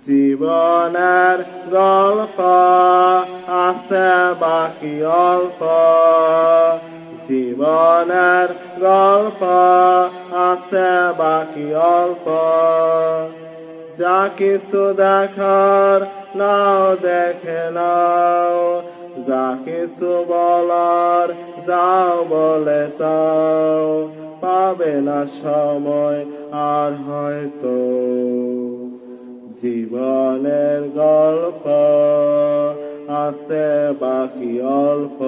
জীবনের গল্প আছে বাকি অল্প, জীবনের গল্প আছে বাকি অল্প। যা কিছু দেখার নাও দেখে নাও, যা কিছু বলার যাও বলে যাও, পাবে না সময় আর হয়তো। জীবনের গল্প আছে বাকি অল্প।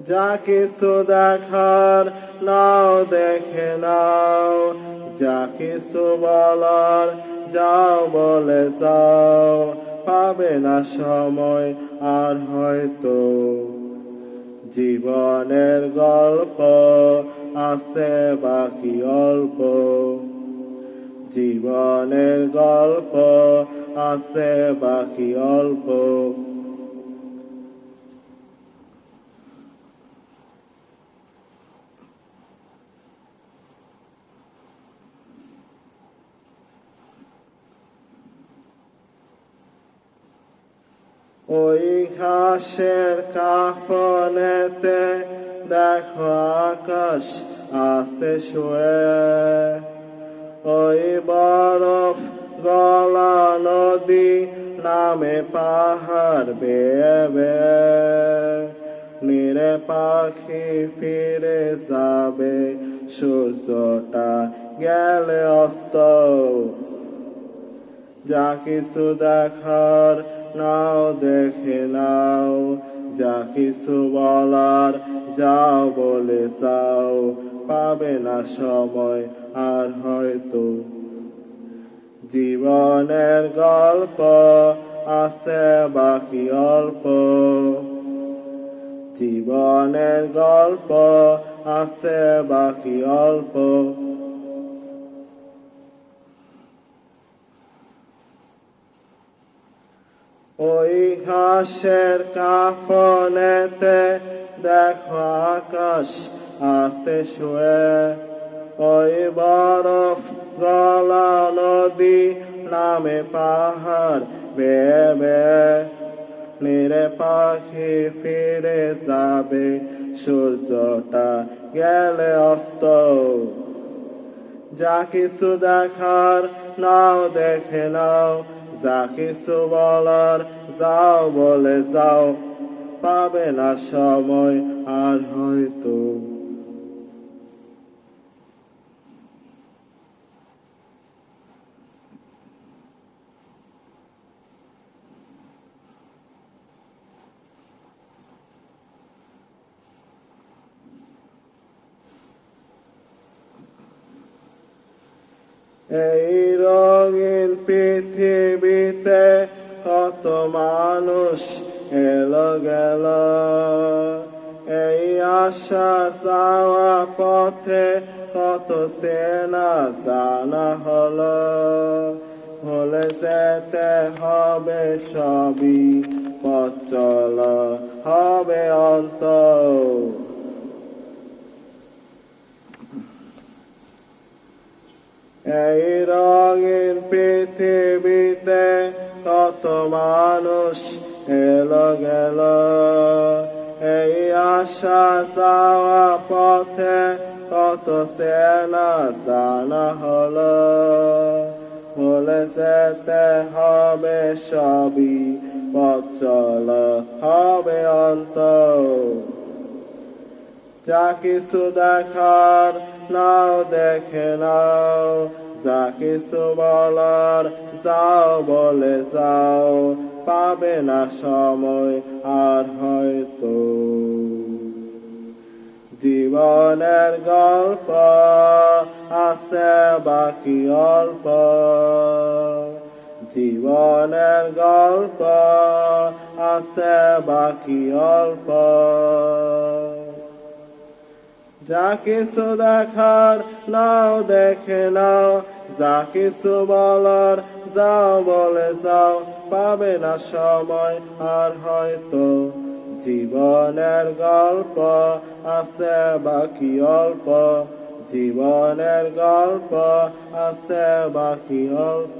যা কিছু দেখার নাও দেখে নাও, যা কিছু বলার যাও বলে যাও, পাবে না সময় আর হয়তো। জীবনের গল্প আছে বাকি অল্প, জীবনের গল্প আছে বাকি অল্প। ওই ঘাসের কাফনেতে দেখো আকাশ আছে শুয়ে, ওই বরফ গলা নদী নামে পাহাড় বেয়ে বেয়ে। নিরে পাখি ফিরে যাবে, সূর্যটা গেলে অস্ত। যা কিছু দেখার নাও দেখে নাও, যা কিছু বলার যাও বলে যাও, পাবে না সময় আর হয়তো। জীবনের গল্প আছে বাকি অল্প, জীবনের গল্প আছে বাকি অল্প। ওই ঘাসের কাফনেতে দেখো আকাশ আছে শুয়ে, ওই বরফ গলা নদী নামে পাহাড় বেয়ে বেয়ে। নিরে পাখি ফিরে যাবে, সূর্যটা গেলে অস্ত। যা কিছু দেখার নাও দেখে নাও, যা কিছু বলার যাও বলে যাও, পাবে না সময় আর হয়তো। এই রঙিন পৃথিবীতে কত মানুষ এলো গেল, এই আসা যাওয়া পথে কত চেনা জানা হলো। ভুলে যেতে হবে সবই, পথ চলা হবে অন্ত। এই রঙিন পৃথিবীতে কত মানুষ এলো গেল, এই আসা যাওয়া পথে কত চেনা জানা হলো। ভুলে যেতে হবে সবই, পথ চলা হবে অন্ত। যা কিছু দেখার নাও দেখে নাও, যা কিছু বলার যাও বলে যাও, পাবে না সময় আর হয়তো। জীবনের গল্প আছে বাকি অল্প, জীবনের গল্প আছে বাকি অল্প। যা কিছু দেখার নাও দেখে নাও, যা কিছু বলার যাও বলে যাও, পাবে না সময় আর হয়তো। জীবনের গল্প আছে বাকি অল্প, জীবনের গল্প আছে বাকি অল্প।